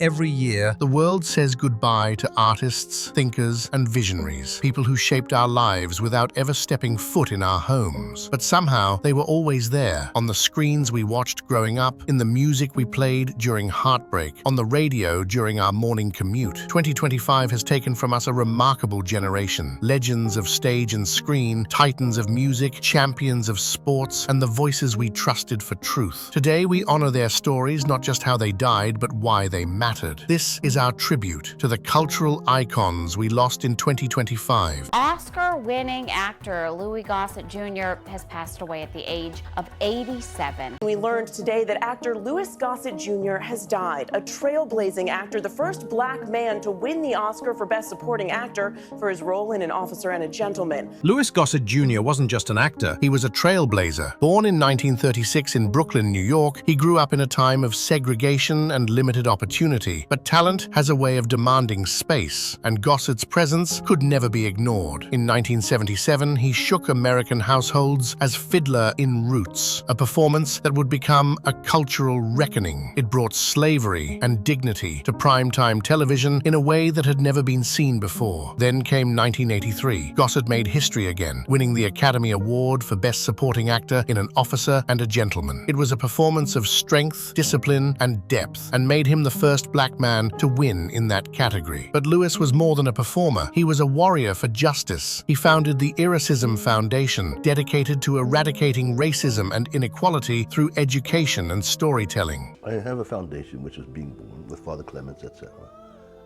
Every year, the world says goodbye to artists, thinkers, and visionaries, people who shaped our lives without ever stepping foot in our homes. But somehow, they were always there, on the screens we watched growing up, in the music we played during heartbreak, on the radio during our morning commute. 2025 has taken from us a remarkable generation, legends of stage and screen, titans of music, champions of sports, and the voices we trusted for truth. Today, we honor their stories, not just how they died, but why they mattered. This is our tribute to the cultural icons we lost in 2025. Oscar-winning actor Louis Gossett Jr. has passed away at the age of 87. We learned today that actor Louis Gossett Jr. has died, a trailblazing actor, the first black man to win the Oscar for Best Supporting Actor for his role in An Officer and a Gentleman. Louis Gossett Jr. wasn't just an actor, he was a trailblazer. Born in 1936 in Brooklyn, New York, he grew up in a time of segregation and limited opportunity. But talent has a way of demanding space, and Gossett's presence could never be ignored. In 1977, he shook American households as Fiddler in Roots, a performance that would become a cultural reckoning. It brought slavery and dignity to primetime television in a way that had never been seen before. Then came 1983. Gossett made history again, winning the Academy Award for Best Supporting Actor in An Officer and a Gentleman. It was a performance of strength, discipline, and depth, and made him the first black man to win in that category. But Louis was more than a performer. He was a warrior for justice. He founded the Iracism Foundation, dedicated to eradicating racism and inequality through education and storytelling. I have a foundation which is being born with Father Clements, etc.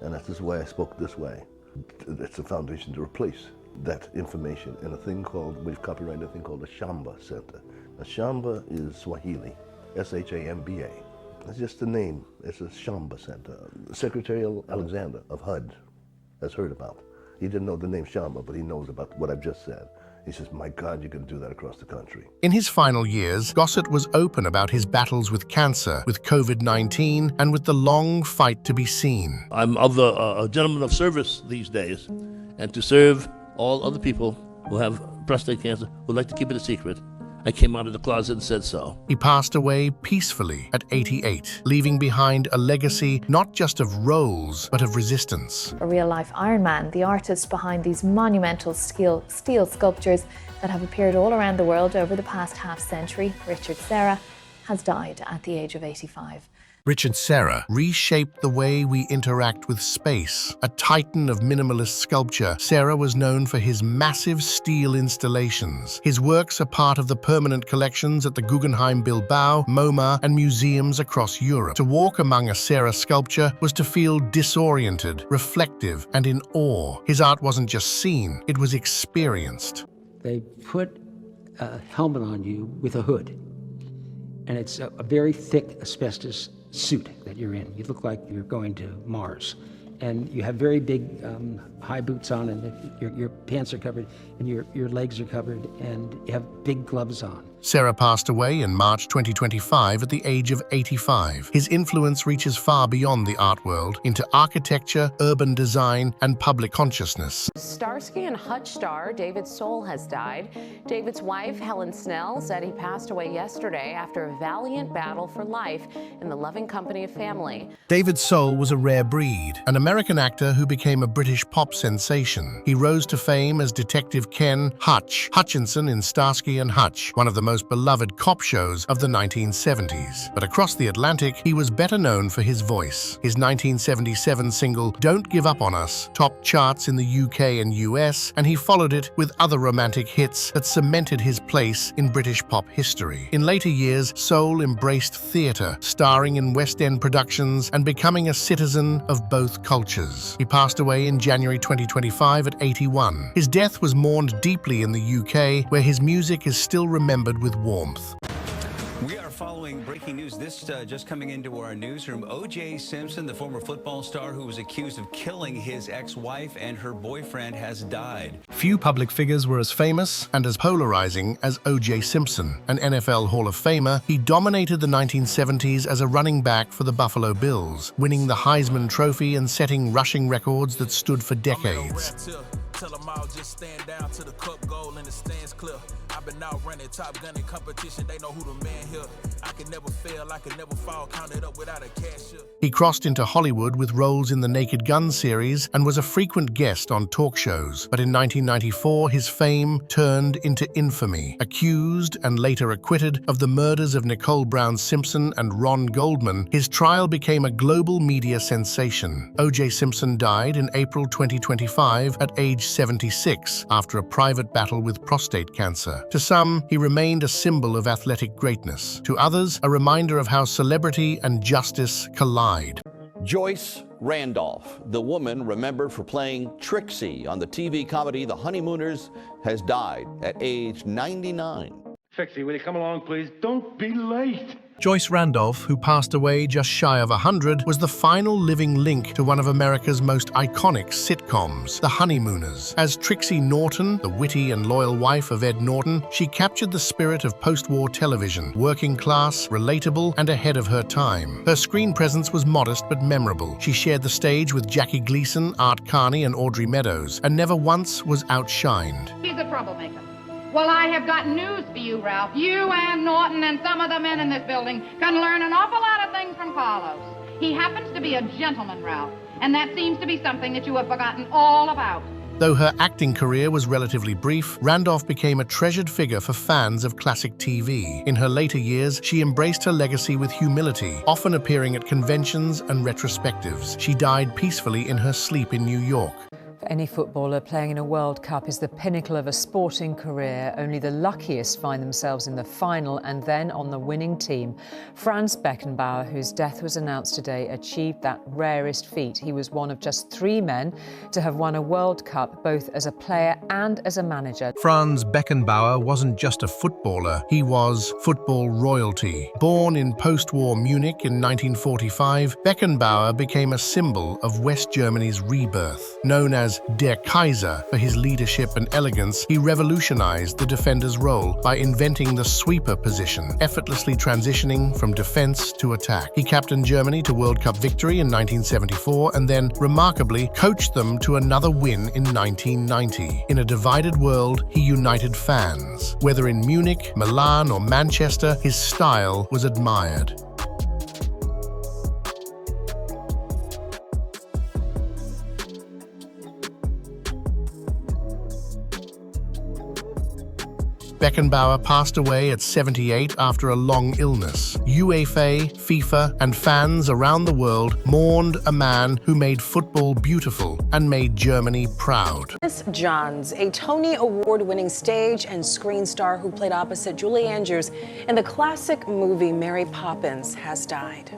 And that is why I spoke this way. It's a foundation to replace that information in a thing called, we've copyrighted a thing called the Shamba Center. A Shamba is Swahili, S-H-A-M-B-A. It's just the name. It's a Shamba Center. Secretary Alexander of HUD has heard about. He didn't know the name Shamba, but he knows about what I've just said. He says, my God, you can do that across the country. In his final years, Gossett was open about his battles with cancer, with COVID-19, and with the long fight to be seen. I'm of a gentleman of service these days, and to serve all other people who have prostate cancer would like to keep it a secret. I came out of the closet and said so. He passed away peacefully at 88, leaving behind a legacy not just of roles, but of resistance. A real-life Iron Man, the artist behind these monumental steel sculptures that have appeared all around the world over the past half-century, Richard Serra, has died at the age of 85. Richard Serra reshaped the way we interact with space. A titan of minimalist sculpture, Serra was known for his massive steel installations. His works are part of the permanent collections at the Guggenheim Bilbao, MoMA, and museums across Europe. To walk among a Serra sculpture was to feel disoriented, reflective, and in awe. His art wasn't just seen, it was experienced. They put a helmet on you with a hood, and it's a very thick asbestos suit that you're in. You look like you're going to Mars. And you have very big high boots on, and your pants are covered, and your legs are covered, and you have big gloves on. Serra passed away in March 2025 at the age of 85. His influence reaches far beyond the art world, into architecture, urban design, and public consciousness. Starsky and Hutch star David Soul has died. David's wife, Helen Snell, said he passed away yesterday after a valiant battle for life in the loving company of family. David Soul was a rare breed, an American actor who became a British pop sensation. He rose to fame as Detective Ken Hutchinson in Starsky and Hutch, one of the most beloved cop shows of the 1970s. But across the Atlantic, he was better known for his voice. His 1977 single, Don't Give Up On Us, topped charts in the UK and US, and he followed it with other romantic hits that cemented his place in British pop history. In later years, Soul embraced theatre, starring in West End productions and becoming a citizen of both cultures. He passed away in January 2025 at 81. His death was mourned deeply in the UK, where his music is still remembered with warmth. We are following breaking news. This just coming into our newsroom. O.J. Simpson, the former football star who was accused of killing his ex-wife and her boyfriend, has died. Few public figures were as famous and as polarizing as O.J. Simpson. An NFL Hall of Famer, he dominated the 1970s as a running back for the Buffalo Bills, winning the Heisman Trophy and setting rushing records that stood for decades. tell them all just stand down to the cup goal and the stands clear. I've been out running, top gunning competition, they know who the man here. I can never fail, I can never fall, counted up without a cashier. He crossed into Hollywood with roles in the Naked Gun series and was a frequent guest on talk shows. But in 1994, his fame turned into infamy. Accused and later acquitted of the murders of Nicole Brown Simpson and Ron Goldman, his trial became a global media sensation. O.J. Simpson died in April 2025 at age 76 after a private battle with prostate cancer. To some, he remained a symbol of athletic greatness. To others, a reminder of how celebrity and justice collide. Joyce Randolph, the woman remembered for playing Trixie on the TV comedy The Honeymooners, has died at age 99. Trixie, will you come along, please? Don't be late. Joyce Randolph, who passed away just shy of 100, was the final living link to one of America's most iconic sitcoms, The Honeymooners. As Trixie Norton, the witty and loyal wife of Ed Norton, she captured the spirit of post-war television, working class, relatable, and ahead of her time. Her screen presence was modest but memorable. She shared the stage with Jackie Gleason, Art Carney, and Audrey Meadows, and never once was outshined. He's a troublemaker. Well, I have got news for you, Ralph. You and Norton and some of the men in this building can learn an awful lot of things from Carlos. He happens to be a gentleman, Ralph, and that seems to be something that you have forgotten all about. Though her acting career was relatively brief, Randolph became a treasured figure for fans of classic TV. In her later years, she embraced her legacy with humility, often appearing at conventions and retrospectives. She died peacefully in her sleep in New York. Any footballer playing in a World Cup is the pinnacle of a sporting career. Only the luckiest find themselves in the final and then on the winning team. Franz Beckenbauer, whose death was announced today, achieved that rarest feat. He was one of just 3 men to have won a World Cup, both as a player and as a manager. Franz Beckenbauer wasn't just a footballer, he was football royalty. Born in post-war Munich in 1945, Beckenbauer became a symbol of West Germany's rebirth. Known as Der Kaiser for his leadership and elegance, he revolutionized the defender's role by inventing the sweeper position, effortlessly transitioning from defense to attack. He captained Germany to World Cup victory in 1974 and then, remarkably, coached them to another win in 1990. In a divided world, he united fans. Whether in Munich, Milan, or Manchester, his style was admired. Beckenbauer passed away at 78 after a long illness. UEFA, FIFA, and fans around the world mourned a man who made football beautiful and made Germany proud. Glynis Johns, a Tony Award-winning stage and screen star who played opposite Julie Andrews in the classic movie Mary Poppins, has died.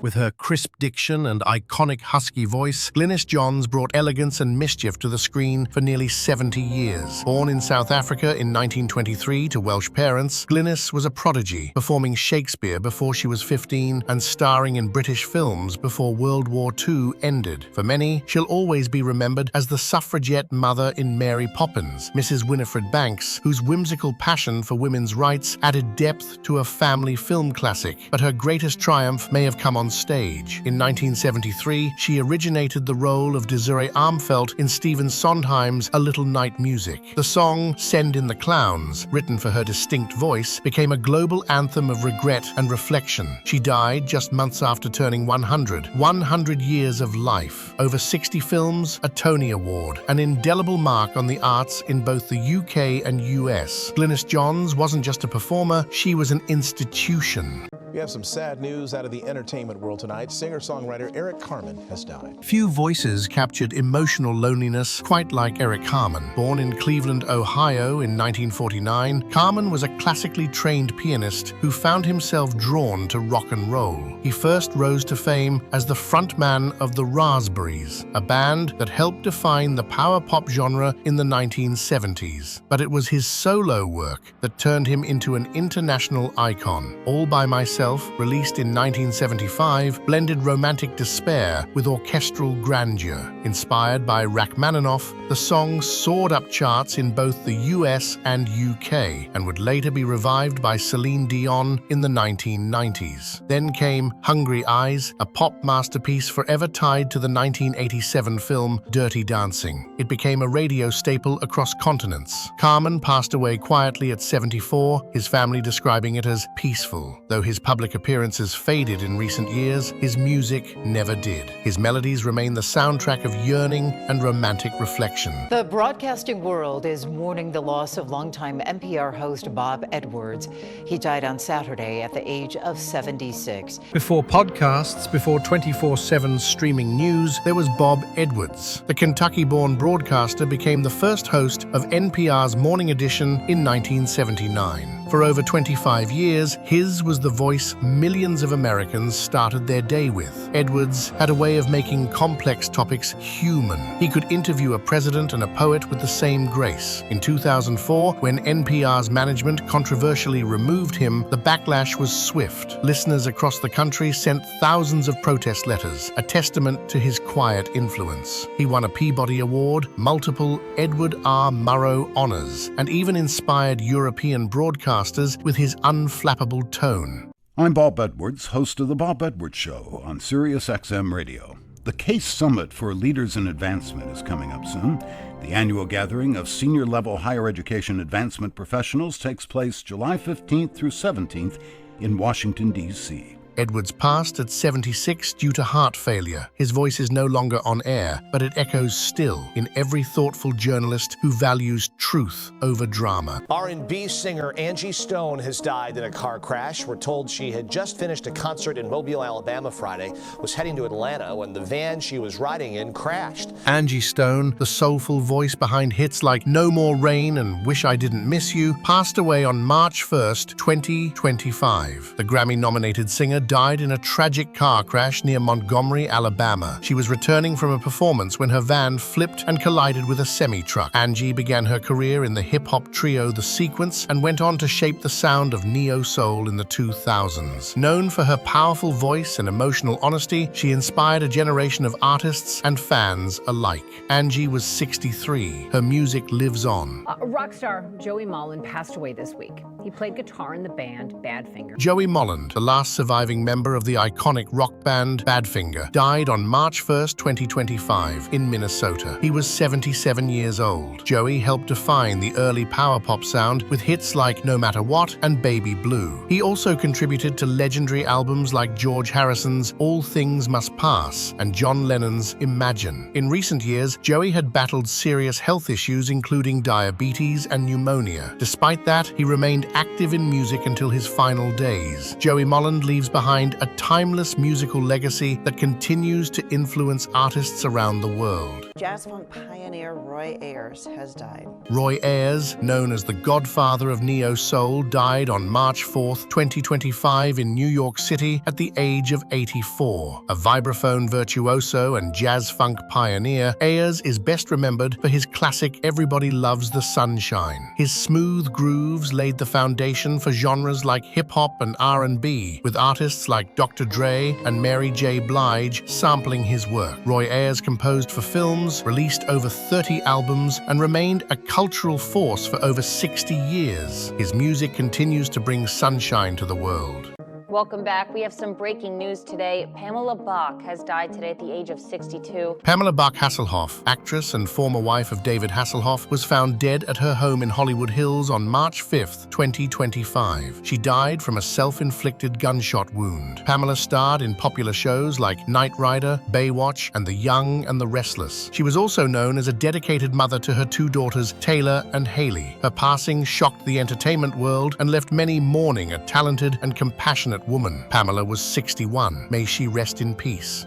With her crisp diction and iconic husky voice, Glynis Johns brought elegance and mischief to the screen for nearly 70 years. Born in South Africa in 1923 to Welsh parents, Glynis was a prodigy, performing Shakespeare before she was 15 and starring in British films before World War II ended. For many, she'll always be remembered as the suffragette mother in Mary Poppins, Mrs. Winifred Banks, whose whimsical passion for women's rights added depth to a family film classic. But her greatest triumph may have come on stage. In 1973, she originated the role of Desiree Armfeldt in Stephen Sondheim's A Little Night Music. The song Send in the Clowns, written for her distinct voice, became a global anthem of regret and reflection. She died just months after turning 100. 100 years of life, over 60 films, a Tony Award, an indelible mark on the arts in both the UK and US. Glynis Johns wasn't just a performer, she was an institution. We have some sad news out of the entertainment world tonight. Singer-songwriter Carmen has died. Few voices captured emotional loneliness quite like Carmen. Born in Cleveland, Ohio in 1949, Carmen was a classically trained pianist who found himself drawn to rock and roll. He first rose to fame as the frontman of the Raspberries, a band that helped define the power pop genre in the 1970s. But it was his solo work that turned him into an international icon. All by Myself Myself, released in 1975, blended romantic despair with orchestral grandeur. Inspired by Rachmaninoff, the song soared up charts in both the US and UK and would later be revived by Celine Dion in the 1990s. Then came Hungry Eyes, a pop masterpiece forever tied to the 1987 film Dirty Dancing. It became a radio staple across continents. Carmen passed away quietly at 74, his family describing it as peaceful. Though his public appearances faded in recent years, his music never did. His melodies remain the soundtrack of yearning and romantic reflection. The broadcasting world is mourning the loss of longtime NPR host Bob Edwards. He died on Saturday at the age of 76. Before podcasts, before 24/7 streaming news, there was Bob Edwards. The Kentucky-born broadcaster became the first host of NPR's Morning Edition in 1979. For over 25 years, his was the voice millions of Americans started their day with. Edwards had a way of making complex topics human. He could interview a president and a poet with the same grace. In 2004, when NPR's management controversially removed him, the backlash was swift. Listeners across the country sent thousands of protest letters, a testament to his quiet influence. He won a Peabody Award, multiple Edward R. Murrow honors, and even inspired European broadcasters with his unflappable tone. I'm Bob Edwards, host of The Bob Edwards Show on Sirius XM Radio. The Case Summit for Leaders in Advancement is coming up soon. The annual gathering of senior-level higher education advancement professionals takes place July 15th through 17th in Washington, D.C. Edwards passed at 76 due to heart failure. His voice is no longer on air, but it echoes still in every thoughtful journalist who values truth over drama. R&B singer Angie Stone has died in a car crash. We're told she had just finished a concert in Mobile, Alabama Friday, was heading to Atlanta when the van she was riding in crashed. Angie Stone, the soulful voice behind hits like No More Rain and Wish I Didn't Miss You, passed away on March 1st, 2025. The Grammy-nominated singer died in a tragic car crash near Montgomery, Alabama. She was returning from a performance when her van flipped and collided with a semi-truck. Angie began her career in the hip-hop trio The Sequence and went on to shape the sound of neo-soul in the 2000s. Known for her powerful voice and emotional honesty, she inspired a generation of artists and fans alike. Angie was 63. Her music lives on. Rock star Joey Molland passed away this week. He played guitar in the band Badfinger. Joey Molland, the last surviving member of the iconic rock band Badfinger, died on March 1st, 2025 in Minnesota. He was 77 years old. Joey helped define the early power pop sound with hits like No Matter What and Baby Blue. He also contributed to legendary albums like George Harrison's All Things Must Pass and John Lennon's Imagine. In recent years, Joey had battled serious health issues including diabetes and pneumonia. Despite that, he remained active in music until his final days. Joey Molland leaves behind a timeless musical legacy that continues to influence artists around the world. Jazz funk pioneer Roy Ayers has died. Roy Ayers, known as the godfather of neo-soul, died on March 4th, 2025 in New York City at the age of 84. A vibraphone virtuoso and jazz funk pioneer, Ayers is best remembered for his classic Everybody Loves the Sunshine. His smooth grooves laid the foundation for genres like hip-hop and R&B, with artists like Dr. Dre and Mary J. Blige sampling his work. Roy Ayers composed for films, released over 30 albums, and remained a cultural force for over 60 years. His music continues to bring sunshine to the world. Welcome back. We have some breaking news today. Pamela Bach has died today at the age of 62. Pamela Bach Hasselhoff, actress and former wife of David Hasselhoff, was found dead at her home in Hollywood Hills on March 5th, 2025. She died from a self-inflicted gunshot wound. Pamela starred in popular shows like Knight Rider, Baywatch, and The Young and the Restless. She was also known as a dedicated mother to her two daughters, Taylor and Haley. Her passing shocked the entertainment world and left many mourning a talented and compassionate woman. Pamela was 61. May she rest in peace.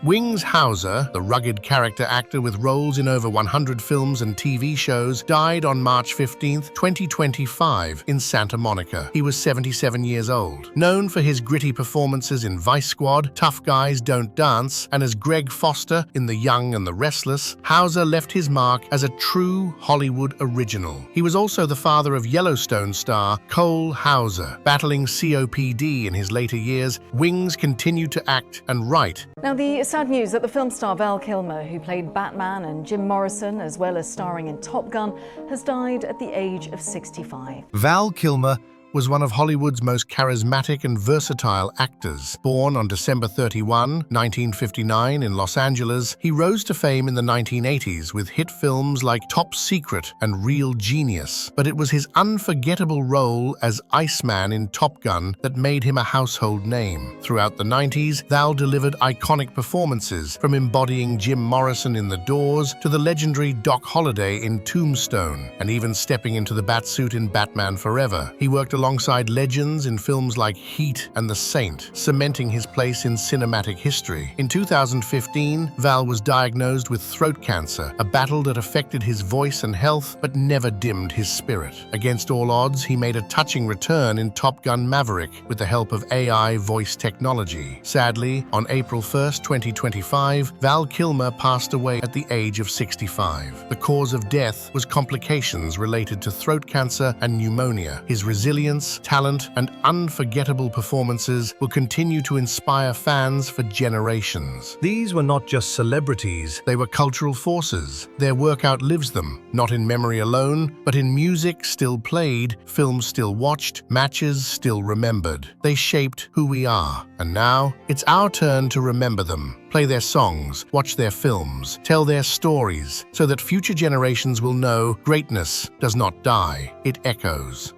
Wings Hauser, the rugged character actor with roles in over 100 films and TV shows, died on March 15, 2025 in Santa Monica. He was 77 years old. Known for his gritty performances in Vice Squad, Tough Guys Don't Dance, and as Greg Foster in The Young and the Restless, Hauser left his mark as a true Hollywood original. He was also the father of Yellowstone star Cole Hauser. Battling COPD in his later years, Wings continued to act and write. Now, the sad news that the film star Val Kilmer, who played Batman and Jim Morrison, as well as starring in Top Gun, has died at the age of 65. Val Kilmer was one of Hollywood's most charismatic and versatile actors. Born on December 31, 1959 in Los Angeles, he rose to fame in the 1980s with hit films like Top Secret and Real Genius. But it was his unforgettable role as Iceman in Top Gun that made him a household name. Throughout the 90s, Val delivered iconic performances, from embodying Jim Morrison in The Doors to the legendary Doc Holliday in Tombstone, and even stepping into the Batsuit in Batman Forever. He worked alongside legends in films like Heat and The Saint, cementing his place in cinematic history. In 2015, Val was diagnosed with throat cancer, a battle that affected his voice and health but never dimmed his spirit. Against all odds, he made a touching return in Top Gun Maverick with the help of AI voice technology. Sadly, on April 1, 2025, Val Kilmer passed away at the age of 65. The cause of death was complications related to throat cancer and pneumonia. His resilience, talent, and unforgettable performances will continue to inspire fans for generations. These were not just celebrities, they were cultural forces. Their work outlives them, not in memory alone, but in music still played, films still watched, matches still remembered. They shaped who we are, and now it's our turn to remember them. Play their songs, watch their films, tell their stories, so that future generations will know greatness does not die, it echoes.